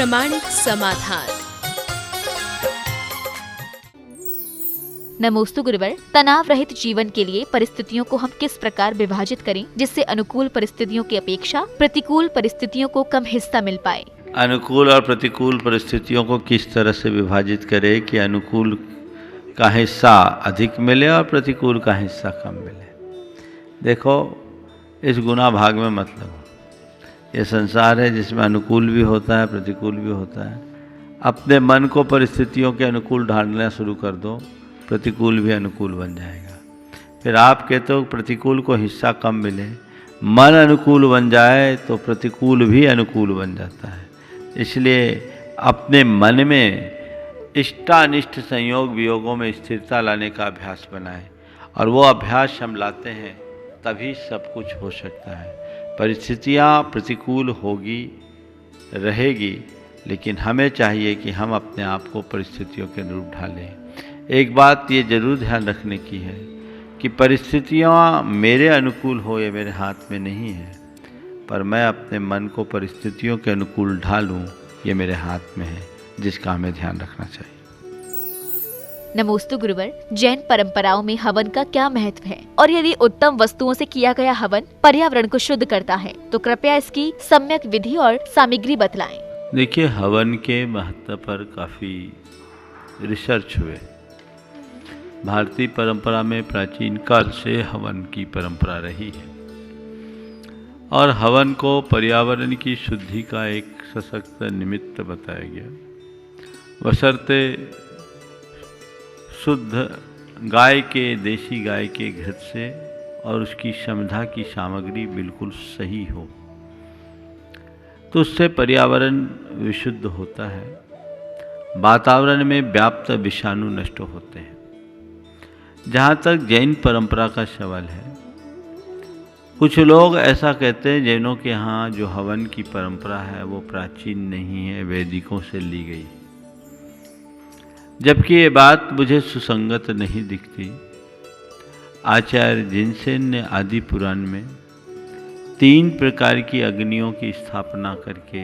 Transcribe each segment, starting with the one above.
प्रामाणिक समाधान। नमोस्तु गुरुवर। तनाव रहित जीवन के लिए परिस्थितियों को हम किस प्रकार विभाजित करें जिससे अनुकूल परिस्थितियों की अपेक्षा प्रतिकूल परिस्थितियों को कम हिस्सा मिल पाए? अनुकूल और प्रतिकूल परिस्थितियों को किस तरह से विभाजित करें कि अनुकूल का हिस्सा अधिक मिले और प्रतिकूल का हिस्सा कम मिले। देखो, इस गुना भाग में मत लगो। ये संसार है जिसमें अनुकूल भी होता है, प्रतिकूल भी होता है। अपने मन को परिस्थितियों के अनुकूल ढालना शुरू कर दो, प्रतिकूल भी अनुकूल बन जाएगा। फिर आप कहते हो प्रतिकूल को हिस्सा कम मिले, मन अनुकूल बन जाए तो प्रतिकूल भी अनुकूल बन जाता है। इसलिए अपने मन में इष्टानिष्ट संयोग वियोगों में स्थिरता लाने का अभ्यास बनाएं, और वो अभ्यास हम लाते हैं तभी सब कुछ हो सकता है। परिस्थितियाँ प्रतिकूल होगी, रहेगी, लेकिन हमें चाहिए कि हम अपने आप को परिस्थितियों के अनुरूप ढालें। एक बात ये जरूर ध्यान रखने की है कि परिस्थितियाँ मेरे अनुकूल हो ये मेरे हाथ में नहीं है, पर मैं अपने मन को परिस्थितियों के अनुकूल ढालूं ये मेरे हाथ में है, जिसका हमें ध्यान रखना चाहिए। नमोस्तु गुरुवर। जैन परंपराओं में हवन का क्या महत्व है, और यदि उत्तम वस्तुओं से किया गया हवन पर्यावरण को शुद्ध करता है तो कृपया इसकी सम्यक विधि और सामग्री बतलाएं। देखिए, हवन के महत्व पर काफ़ी रिसर्च हुए। भारतीय परंपरा में प्राचीन काल से हवन की परंपरा रही है, और हवन को पर्यावरण की शुद्धि का एक सशक्त निमित्त बताया गया, बशर्ते शुद्ध गाय के, देशी गाय के घृत से और उसकी श्रमधा की सामग्री बिल्कुल सही हो, तो उससे पर्यावरण विशुद्ध होता है, वातावरण में व्याप्त विषाणु नष्ट होते हैं। जहाँ तक जैन परंपरा का सवाल है, कुछ लोग ऐसा कहते हैं जैनों के यहाँ जो हवन की परंपरा है वो प्राचीन नहीं है, वैदिकों से ली गई, जबकि ये बात मुझे सुसंगत नहीं दिखती। आचार्य जिनसेन ने आदि पुराण में 3 प्रकार की अग्नियों की स्थापना करके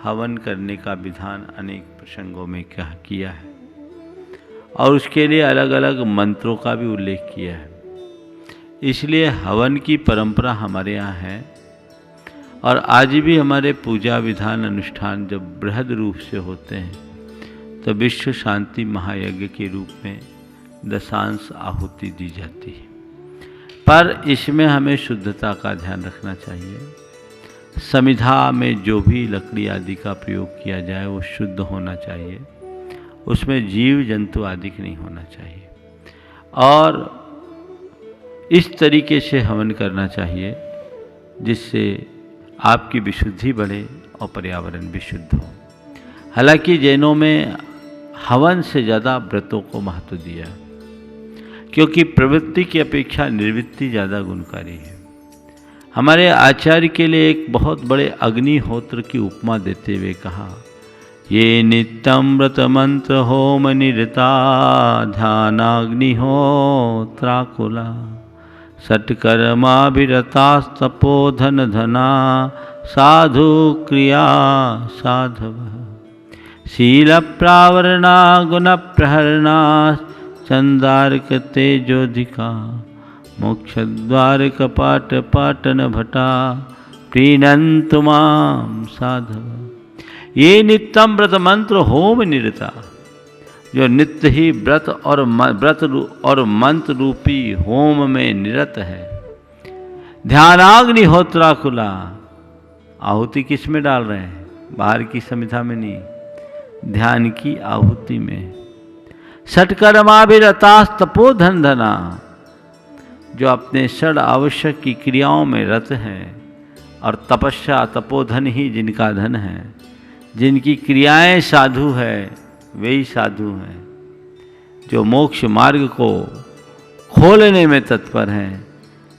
हवन करने का विधान अनेक प्रसंगों में किया है, और उसके लिए अलग अलग मंत्रों का भी उल्लेख किया है। इसलिए हवन की परंपरा हमारे यहाँ है, और आज भी हमारे पूजा विधान अनुष्ठान जब बृहद रूप से होते हैं तो विश्व शांति महायज्ञ के रूप में दशांश आहुति दी जाती है। पर इसमें हमें शुद्धता का ध्यान रखना चाहिए। समिधा में जो भी लकड़ी आदि का प्रयोग किया जाए वो शुद्ध होना चाहिए, उसमें जीव जंतु आदि नहीं होना चाहिए, और इस तरीके से हवन करना चाहिए जिससे आपकी विशुद्धि बढ़े और पर्यावरण भी शुद्ध हो। हालांकि जैनों में हवन से ज़्यादा व्रतों को महत्व दिया, क्योंकि प्रवृत्ति की अपेक्षा निर्वृत्ति ज़्यादा गुणकारी है। हमारे आचार्य के लिए एक बहुत बड़े अग्निहोत्र की उपमा देते हुए कहा, ये नित्यं व्रत मंत्र होम निरता ध्यानाग्निहोत्राकुला सत्कर्माभिरतास्तपोधन धना साधु क्रिया साधव शील प्रावरणा गुण प्रहरणा चंदार्क तेजोधिका मोक्ष द्वार कपाट पाटन भटा प्रीणन्तु मां साधव। ये नित्यम व्रत मंत्र होम निरता, जो नित्य ही व्रत और मंत्र रूपी होम में निरत है। ध्यानाग्निहोत्रा खुला, आहुति किस में डाल रहे हैं? बाहर की समिधा में नहीं, ध्यान की आहुति में। सत्कर्माभिरतास तपोधन धना, जो अपने षड आवश्यक की क्रियाओं में रत हैं, और तपस्या तपोधन ही जिनका धन है, जिनकी क्रियाएं साधु है वे ही साधु हैं। जो मोक्ष मार्ग को खोलने में तत्पर हैं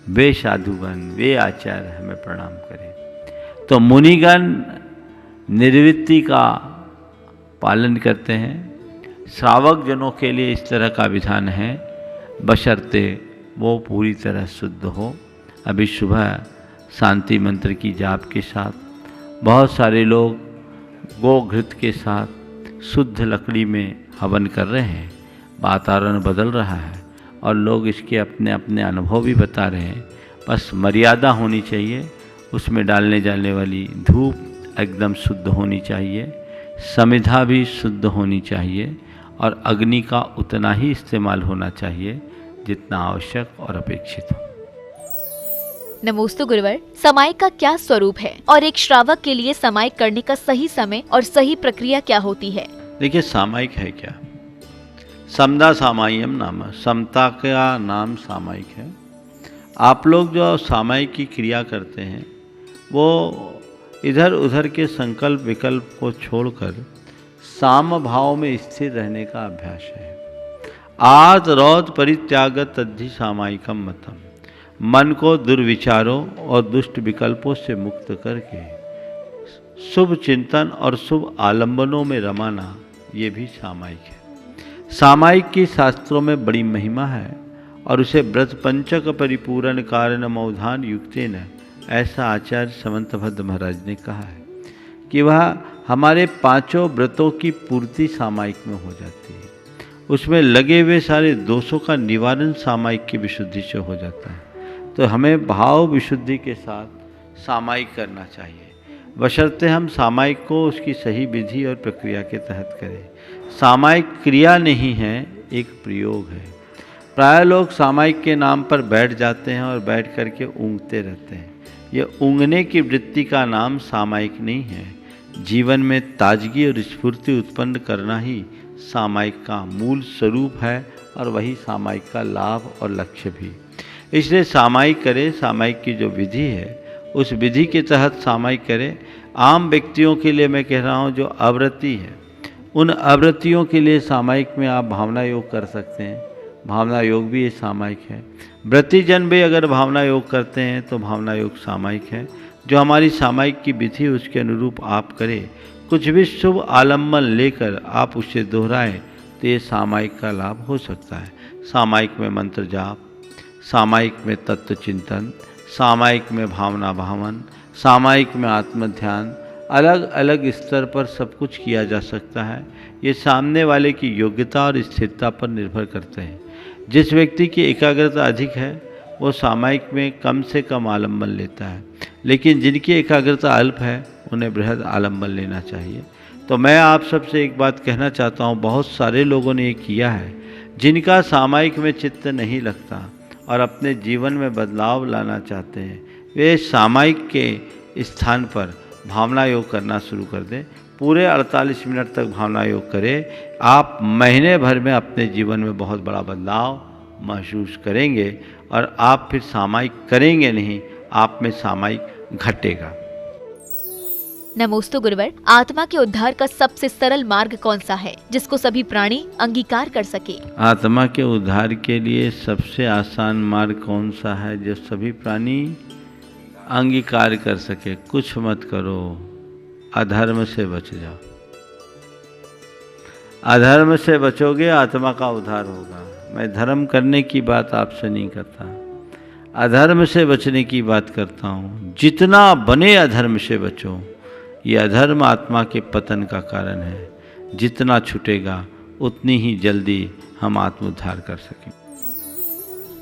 वे साधुगण, वे आचार्य हमें प्रणाम करें। तो मुनिगण निर्वृत्ति का पालन करते हैं, श्रावक जनों के लिए इस तरह का विधान है, बशर्ते वो पूरी तरह शुद्ध हो। अभी सुबह शांति मंत्र की जाप के साथ बहुत सारे लोग गोघृत के साथ शुद्ध लकड़ी में हवन कर रहे हैं, वातावरण बदल रहा है और लोग इसके अपने अपने अनुभव भी बता रहे हैं। बस मर्यादा होनी चाहिए, उसमें डालने जाने वाली धूप एकदम शुद्ध होनी चाहिए, समिधा भी शुद्ध होनी चाहिए और अग्नि का उतना ही इस्तेमाल होना चाहिए जितना आवश्यक और अपेक्षित हो। नमोस्तु गुरुवर, समाई का क्या स्वरूप है और एक श्रावक के लिए समाई करने का सही समय और सही प्रक्रिया क्या होती है? देखिए, सामायिक है क्या? समदा सामायिकम नाम, समता का नाम सामायिक है। आप लोग जो सामायिक की क्रिया करते हैं वो इधर उधर के संकल्प विकल्प को छोड़कर साम भाव में स्थिर रहने का अभ्यास है। आद रौद परित्याग तद्धि सामायिकम मतम, मन को दुर्विचारों और दुष्ट विकल्पों से मुक्त करके शुभ चिंतन और शुभ आलंबनों में रमाना, ये भी सामायिक है। सामायिक की शास्त्रों में बड़ी महिमा है और उसे व्रत पंचक परिपूर्ण कारण मौधान युक्तेन, ऐसा आचार्य समंतभद्र महाराज ने कहा है कि वह हमारे पांचों व्रतों की पूर्ति सामायिक में हो जाती है। उसमें लगे हुए सारे दोषों का निवारण सामायिक की विशुद्धि से हो जाता है। तो हमें भाव विशुद्धि के साथ सामायिक करना चाहिए, बशर्ते हम सामायिक को उसकी सही विधि और प्रक्रिया के तहत करें। सामायिक क्रिया नहीं है, एक प्रयोग है। प्राय लोग सामायिक के नाम पर बैठ जाते हैं और बैठ करके ऊँघते रहते हैं। ये ऊँघने की वृत्ति का नाम सामायिक नहीं है। जीवन में ताजगी और स्फूर्ति उत्पन्न करना ही सामायिक का मूल स्वरूप है और वही सामायिक का लाभ और लक्ष्य भी। इसलिए सामायिक करें, सामायिक की जो विधि है उस विधि के तहत सामायिक करें। आम व्यक्तियों के लिए मैं कह रहा हूँ जो अव्रती है, उन अव्रतियों के लिए सामायिक में आप भावना योग कर सकते हैं। भावना योग भी ये सामायिक है। व्रती जन भी अगर भावना योग करते हैं तो भावना योग सामायिक है। जो हमारी सामायिक की विधि उसके अनुरूप आप करें, कुछ भी शुभ आलम्बन लेकर आप उसे दोहराएं तो ये सामायिक का लाभ हो सकता है। सामायिक में मंत्र जाप, सामायिक में तत्व चिंतन, सामायिक में भावना भावन, सामायिक में आत्मध्यान, अलग अलग स्तर पर सब कुछ किया जा सकता है। ये सामने वाले की योग्यता और स्थिरता पर निर्भर करते हैं। जिस व्यक्ति की एकाग्रता अधिक है वो सामायिक में कम से कम आलम्बन लेता है, लेकिन जिनकी एकाग्रता अल्प है उन्हें बृहद आलम्बन लेना चाहिए। तो मैं आप सबसे एक बात कहना चाहता हूँ, बहुत सारे लोगों ने ये किया है जिनका सामायिक में चित्त नहीं लगता और अपने जीवन में बदलाव लाना चाहते हैं, वे सामायिक के स्थान पर भावना योग करना शुरू कर दें। पूरे 48 मिनट तक भावना योग करें, आप महीने भर में अपने जीवन में बहुत बड़ा बदलाव महसूस करेंगे और आप फिर सामायिक करेंगे नहीं, आप में सामायिक घटेगा। नमोस्तु गुरुवर, आत्मा के उद्धार का सबसे सरल मार्ग कौन सा है जिसको सभी प्राणी अंगीकार कर सके? आत्मा के उद्धार के लिए सबसे आसान मार्ग कौन सा है जो सभी प्राणी अंगीकार कर सके? कुछ मत करो, अधर्म से बच जाओ। अधर्म से बचोगे आत्मा का उद्धार होगा। मैं धर्म करने की बात आपसे नहीं करता, अधर्म से बचने की बात करता हूँ। जितना बने अधर्म से बचो। ये अधर्म आत्मा के पतन का कारण है। जितना छूटेगा उतनी ही जल्दी हम आत्मोद्धार कर सकें।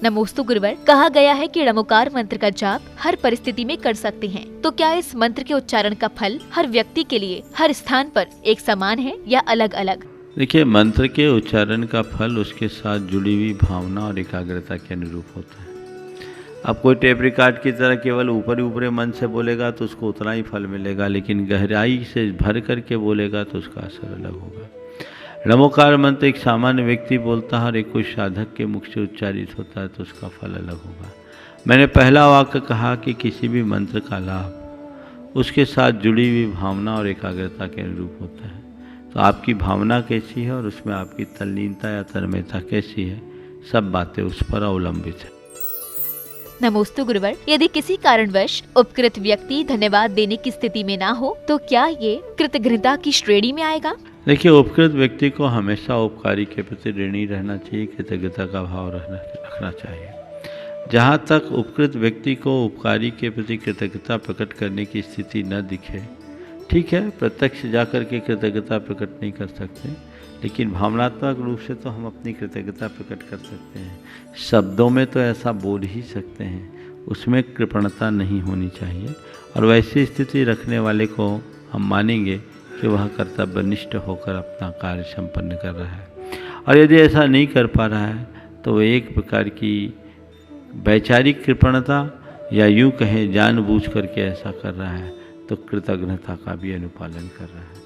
नमोस्तु गुरुवर, कहा गया है कि णमोकार मंत्र का जाप हर परिस्थिति में कर सकते हैं, तो क्या इस मंत्र के उच्चारण का फल हर व्यक्ति के लिए हर स्थान पर एक समान है या अलग अलग? देखिए, मंत्र के उच्चारण का फल उसके साथ जुड़ी हुई भावना और एकाग्रता के अनुरूप होता है। अब कोई टेप रिकॉर्ड की तरह केवल ऊपर ऊपरी मन से बोलेगा तो उसको उतना ही फल मिलेगा, लेकिन गहराई से भर करके बोलेगा तो उसका असर अलग होगा। णमोकार मंत्र एक सामान्य व्यक्ति बोलता है और एक कोई साधक के मुख से उच्चारित होता है तो उसका फल अलग होगा। मैंने पहला वाक्य कहा कि किसी भी मंत्र का लाभ उसके साथ जुड़ी हुई भावना और एकाग्रता के अनुरूप होता है। तो आपकी भावना कैसी है और उसमें आपकी तल्लीनता या तन्मयता कैसी है, सब बातें उस पर अवलंबित है। नमोस्तु गुरुवर, यदि किसी कारणवश उपकृत व्यक्ति धन्यवाद देने की स्थिति में ना हो तो क्या ये कृतज्ञता की श्रेणी में आएगा? देखिए, उपकृत व्यक्ति को हमेशा उपकारी के प्रति ऋणी रहना चाहिए, कृतज्ञता का भाव रखना चाहिए। जहाँ तक उपकृत व्यक्ति को उपकारी के प्रति कृतज्ञता प्रकट करने की स्थिति न दिखे ठीक है, प्रत्यक्ष जाकर के कृतज्ञता प्रकट नहीं कर सकते, लेकिन भावनात्मक रूप से तो हम अपनी कृतज्ञता प्रकट कर सकते हैं। शब्दों में तो ऐसा बोल ही सकते हैं, उसमें कृपणता नहीं होनी चाहिए। और वैसी स्थिति रखने वाले को हम मानेंगे कि वह कर्तव्यनिष्ठ होकर अपना कार्य संपन्न कर रहा है। और यदि ऐसा नहीं कर पा रहा है तो वह एक प्रकार की वैचारिक कृपणता या यूँ कहें जानबूझ करके ऐसा कर रहा है तो कृतज्ञता का भी अनुपालन कर रहा है।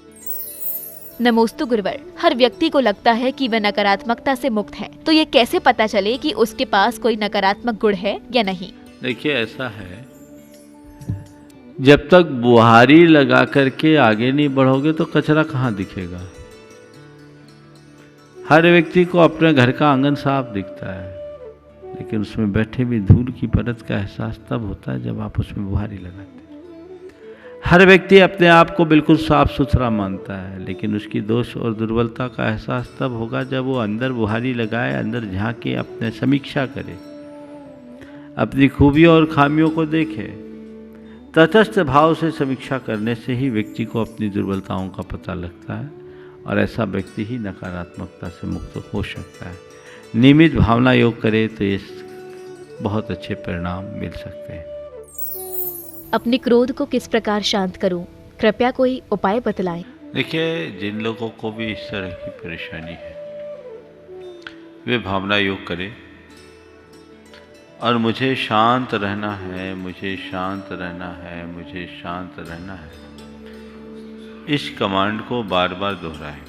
नमोस्तु गुरुवर, हर व्यक्ति को लगता है कि वह नकारात्मकता से मुक्त है, तो ये कैसे पता चले कि उसके पास कोई नकारात्मक गुण है या नहीं? देखिए, ऐसा है, जब तक बुहारी लगा करके आगे नहीं बढ़ोगे तो कचरा कहाँ दिखेगा। हर व्यक्ति को अपने घर का आंगन साफ दिखता है, लेकिन उसमें बैठे भी धूल की परत का एहसास तब होता है जब आप उसमें बुहारी लगाते हैं। हर व्यक्ति अपने आप को बिल्कुल साफ सुथरा मानता है, लेकिन उसकी दोष और दुर्बलता का एहसास तब होगा जब वो अंदर बुहारी लगाए, अंदर झांके, अपने समीक्षा करे, अपनी खूबियों और खामियों को देखे। तटस्थ भाव से समीक्षा करने से ही व्यक्ति को अपनी दुर्बलताओं का पता लगता है और ऐसा व्यक्ति ही नकारात्मकता से मुक्त हो सकता है। नियमित भावना योग करे तो ये बहुत अच्छे परिणाम मिल सकते हैं। अपने क्रोध को किस प्रकार शांत करूं? कृपया कोई उपाय बतलाएं। देखिए, जिन लोगों को भी इस तरह की परेशानी है वे भावना योग करें और मुझे शांत रहना है, मुझे शांत रहना है, मुझे शांत रहना है, इस कमांड को बार बार दोहराएं।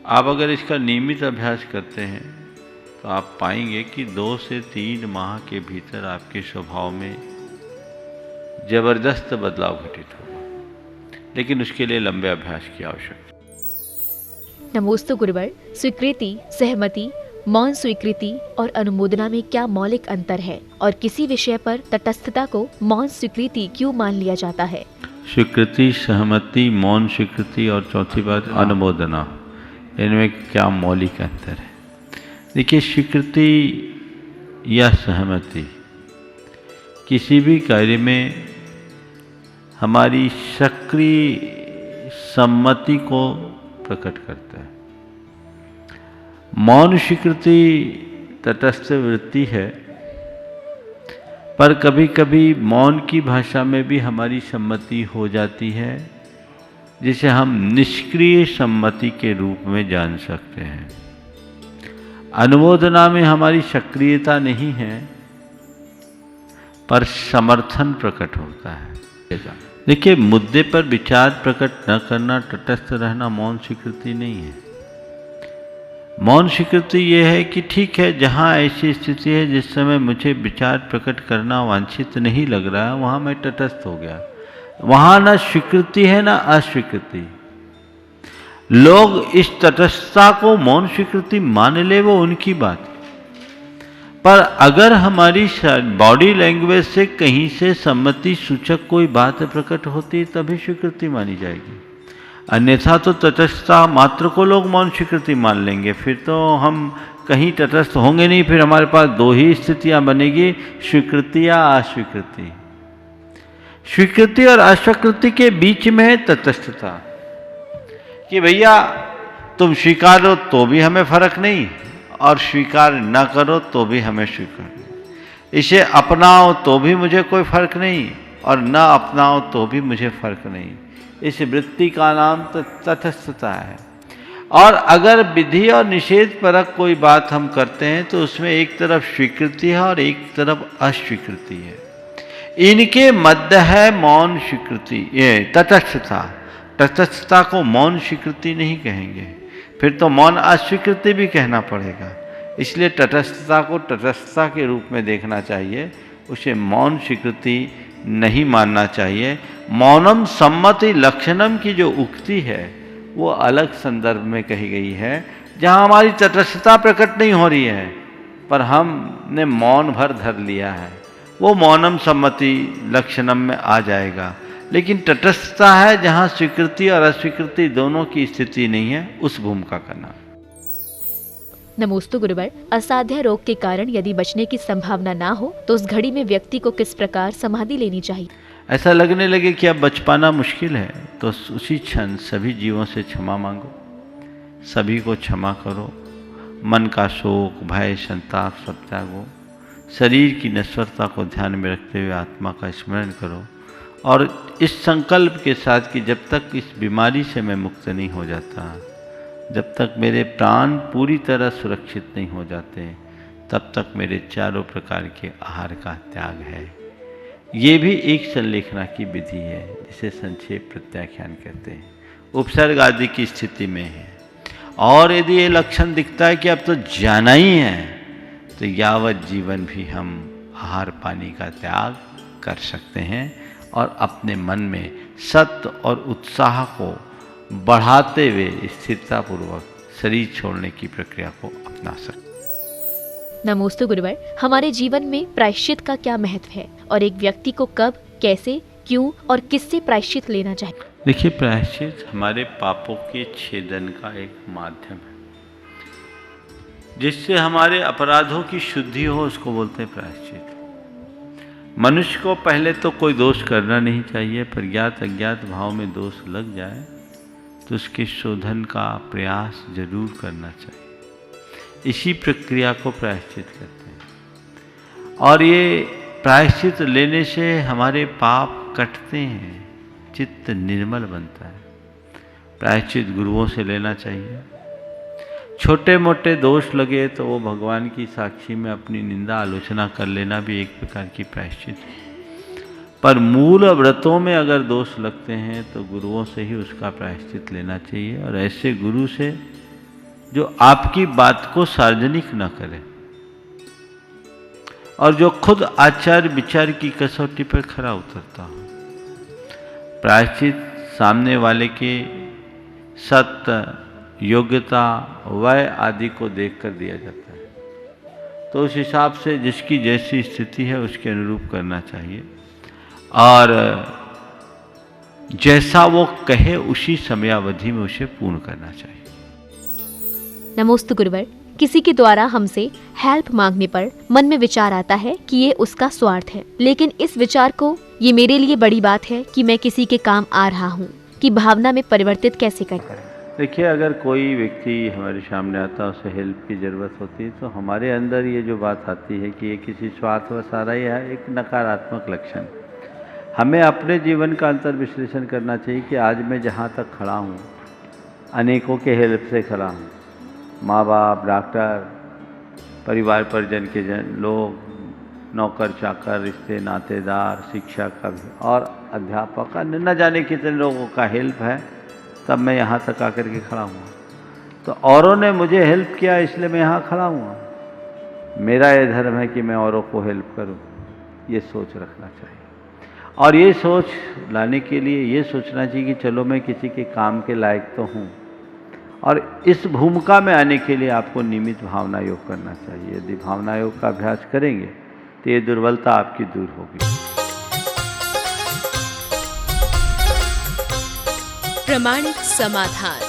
आप अगर इसका नियमित अभ्यास करते हैं तो आप पाएंगे कि 2 से 3 माह के भीतर आपके स्वभाव में जबरदस्त बदलाव घटित होगा, लेकिन उसके लिए लंबे अभ्यास की आवश्यकता। नमोस्तु गुरुवर, स्वीकृति, सहमति, मौन स्वीकृति और अनुमोदना में क्या मौलिक अंतर है और किसी विषय पर तटस्थता को मौन स्वीकृति क्यों मान लिया जाता है? स्वीकृति, सहमति, मौन स्वीकृति और चौथी बात अनुमोदना, इनमें क्या मौलिक अंतर है? देखिए, स्वीकृति या सहमति किसी भी कार्य में हमारी सक्रिय सम्मति को प्रकट करता है। मौन स्वीकृति तटस्थ वृत्ति है, पर कभी कभी मौन की भाषा में भी हमारी सम्मति हो जाती है, जिसे हम निष्क्रिय सम्मति के रूप में जान सकते हैं। अनुमोदना में हमारी सक्रियता नहीं है, पर समर्थन प्रकट होता है। देखिए, मुद्दे पर विचार प्रकट न करना, तटस्थ रहना मौन स्वीकृति नहीं है। मौन स्वीकृति ये है कि ठीक है, जहाँ ऐसी स्थिति है जिस समय मुझे विचार प्रकट करना वांछित नहीं लग रहा है, वहाँ मैं तटस्थ हो गया। वहाँ न स्वीकृति है न अस्वीकृति। लोग इस तटस्थता को मौन स्वीकृति मान ले, वो उनकी बात, पर अगर हमारी बॉडी लैंग्वेज से कहीं से सम्मति सूचक कोई बात प्रकट होती तभी स्वीकृति मानी जाएगी। अन्यथा तो तटस्थता मात्र को लोग मौन स्वीकृति मान लेंगे, फिर तो हम कहीं तटस्थ होंगे नहीं। फिर हमारे पास 2 ही स्थितियां बनेगी, स्वीकृति या अस्वीकृति। स्वीकृति और अस्वीकृति के बीच में है तटस्थता, कि भैया तुम स्वीकार हो तो भी हमें फर्क नहीं और स्वीकार न करो तो भी हमें स्वीकार नहीं। इसे अपनाओ तो भी मुझे कोई फर्क नहीं और न अपनाओ तो भी मुझे फर्क नहीं। इस वृत्ति का नाम तो तटस्थता है। और अगर विधि और निषेध परक कोई बात हम करते हैं तो उसमें एक तरफ स्वीकृति है और एक तरफ अस्वीकृति है। इनके मध्य है मौन स्वीकृति, ये तटस्थता। तटस्थता को मौन स्वीकृति नहीं कहेंगे, फिर तो मौन अस्वीकृति भी कहना पड़ेगा। इसलिए तटस्थता को तटस्थता के रूप में देखना चाहिए, उसे मौन स्वीकृति नहीं मानना चाहिए। मौनम सम्मति लक्षणम की जो उक्ति है वो अलग संदर्भ में कही गई है, जहाँ हमारी तटस्थता प्रकट नहीं हो रही है पर हमने मौन भर धर लिया है, वो मौनम सम्मति लक्षणम में आ जाएगा। लेकिन तटस्थता है जहाँ स्वीकृति और अस्वीकृति दोनों की स्थिति नहीं है, उस भूमिका का नाम। नमोस्तु गुरुवर, असाध्य रोग के कारण यदि बचने की संभावना ना हो तो उस घड़ी में व्यक्ति को किस प्रकार समाधि लेनी चाहिए? ऐसा लगने लगे कि अब बच पाना मुश्किल है, तो उसी क्षण सभी जीवों से क्षमा मांगो, सभी को क्षमा करो, मन का शोक, भय, संताप सब त्यागो, शरीर की नश्वरता को ध्यान में रखते हुए आत्मा का स्मरण करो और इस संकल्प के साथ कि जब तक इस बीमारी से मैं मुक्त नहीं हो जाता, जब तक मेरे प्राण पूरी तरह सुरक्षित नहीं हो जाते, तब तक मेरे चारों प्रकार के आहार का त्याग है। ये भी एक संलेखना की विधि है जिसे संक्षेप प्रत्याख्यान कहते हैं। उपसर्ग आदि की स्थिति में है और यदि ये लक्षण दिखता है कि अब तो जाना ही है, तो यावत जीवन भी हम आहार पानी का त्याग कर सकते हैं और अपने मन में सत्य और उत्साह को बढ़ाते हुए स्थिरतापूर्वक शरीर छोड़ने की प्रक्रिया को अपना सकते हैं। नमोस्तु गुरुवर, हमारे जीवन में प्रायश्चित का क्या महत्व है और एक व्यक्ति को कब, कैसे, क्यों और किससे प्रायश्चित लेना चाहिए? देखिए, प्रायश्चित हमारे पापों के छेदन का एक माध्यम है, जिससे हमारे अपराधों की शुद्धि हो, उसको बोलते हैं प्रायश्चित। मनुष्य को पहले तो कोई दोष करना नहीं चाहिए, पर ज्ञात अज्ञात भाव में दोष लग जाए तो उसके शोधन का प्रयास जरूर करना चाहिए। इसी प्रक्रिया को प्रायश्चित कहते हैं और ये प्रायश्चित लेने से हमारे पाप कटते हैं, चित्त निर्मल बनता है। प्रायश्चित गुरुओं से लेना चाहिए। छोटे मोटे दोष लगे तो वो भगवान की साक्षी में अपनी निंदा आलोचना कर लेना भी एक प्रकार की प्रायश्चित है, पर मूल व्रतों में अगर दोष लगते हैं तो गुरुओं से ही उसका प्रायश्चित लेना चाहिए और ऐसे गुरु से जो आपकी बात को सार्वजनिक न करे और जो खुद आचार विचार की कसौटी पर खरा उतरता हो। प्रायश्चित सामने वाले के सत्य, योग्यता, वय आदि को देखकर दिया जाता है, तो उस हिसाब से जिसकी जैसी स्थिति है उसके अनुरूप करना चाहिए और जैसा वो कहे उसी समयावधि में उसे पूर्ण करना चाहिए। नमोस्तु गुरुवर, किसी के द्वारा हमसे हेल्प मांगने पर मन में विचार आता है कि ये उसका स्वार्थ है, लेकिन इस विचार को ये मेरे लिए बड़ी बात है कि मैं किसी के काम आ रहा हूँ कि भावना में परिवर्तित कैसे करें? देखिए, अगर कोई व्यक्ति हमारे सामने आता है, उसे हेल्प की ज़रूरत होती है, तो हमारे अंदर ये जो बात आती है कि ये किसी स्वार्थवश आ रहा है, एक नकारात्मक लक्षण। हमें अपने जीवन का अंतर विश्लेषण करना चाहिए कि आज मैं जहाँ तक खड़ा हूँ, अनेकों के हेल्प से खड़ा हूँ। माँ बाप, डॉक्टर, परिवार परिजन के लोग, नौकर चाकर, रिश्ते नातेदार, शिक्षक और अध्यापक, न जाने कितने लोगों का हेल्प है, तब मैं यहाँ तक आकर के खड़ा हुआ। तो औरों ने मुझे हेल्प किया इसलिए मैं यहाँ खड़ा हुआ। मेरा ये धर्म है कि मैं औरों को हेल्प करूँ, ये सोच रखना चाहिए। और ये सोच लाने के लिए ये सोचना चाहिए कि चलो मैं किसी के काम के लायक तो हूँ, और इस भूमिका में आने के लिए आपको नियमित भावना योग करना चाहिए। यदि भावना योग का अभ्यास करेंगे तो ये दुर्बलता आपकी दूर होगी। प्रामाणिक समाधान।